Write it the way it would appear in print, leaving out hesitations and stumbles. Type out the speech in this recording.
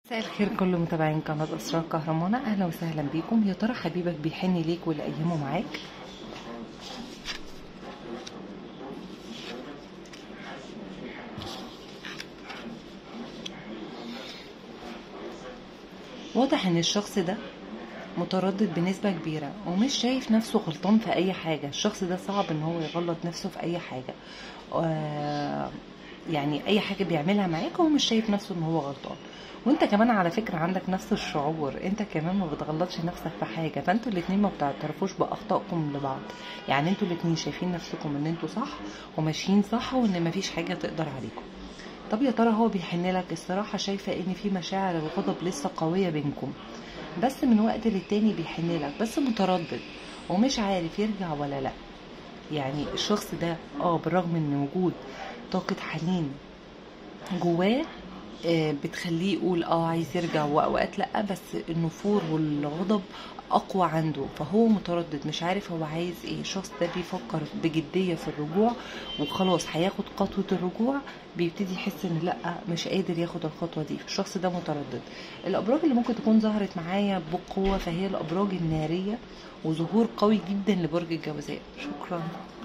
مساء الخير كل متابعين قناة أسرار كهرمانة، أهلا وسهلا بيكم. يا ترى حبيبك بيحن ليك ولأيامه معاك؟ واضح إن الشخص ده متردد بنسبة كبيرة ومش شايف نفسه غلطان في أي حاجة. الشخص ده صعب إن هو يغلط نفسه في أي حاجة. يعني أي حاجة بيعملها معاك هو مش شايف نفسه إن هو غلطان. وانت كمان على فكرة عندك نفس الشعور، انت كمان ما بتغلطش نفسك في حاجة، فانتوا الاتنين ما بتعترفوش بأخطائكم لبعض. يعني انتوا الاتنين شايفين نفسكم ان انتوا صح وماشيين صح وان مفيش حاجة تقدر عليكم. طب يا ترى هو بيحن لك؟ الصراحة شايفة ان في مشاعر الغضب لسه قوية بينكم، بس من وقت للتاني بيحن لك، بس متردد ومش عارف يرجع ولا لا. يعني الشخص ده بالرغم ان وجود طاقة حنين جواه بتخليه يقول عايز يرجع، واوقات لا، بس النفور والغضب اقوى عنده، فهو متردد مش عارف هو عايز ايه. الشخص ده بيفكر بجدية في الرجوع وخلاص هياخد خطوة الرجوع، بيبتدي يحس ان لا، مش قادر ياخد الخطوة دي، فالشخص ده متردد. الابراج اللي ممكن تكون ظهرت معايا بقوة فهي الابراج النارية، وظهور قوي جدا لبرج الجوزاء. شكرا.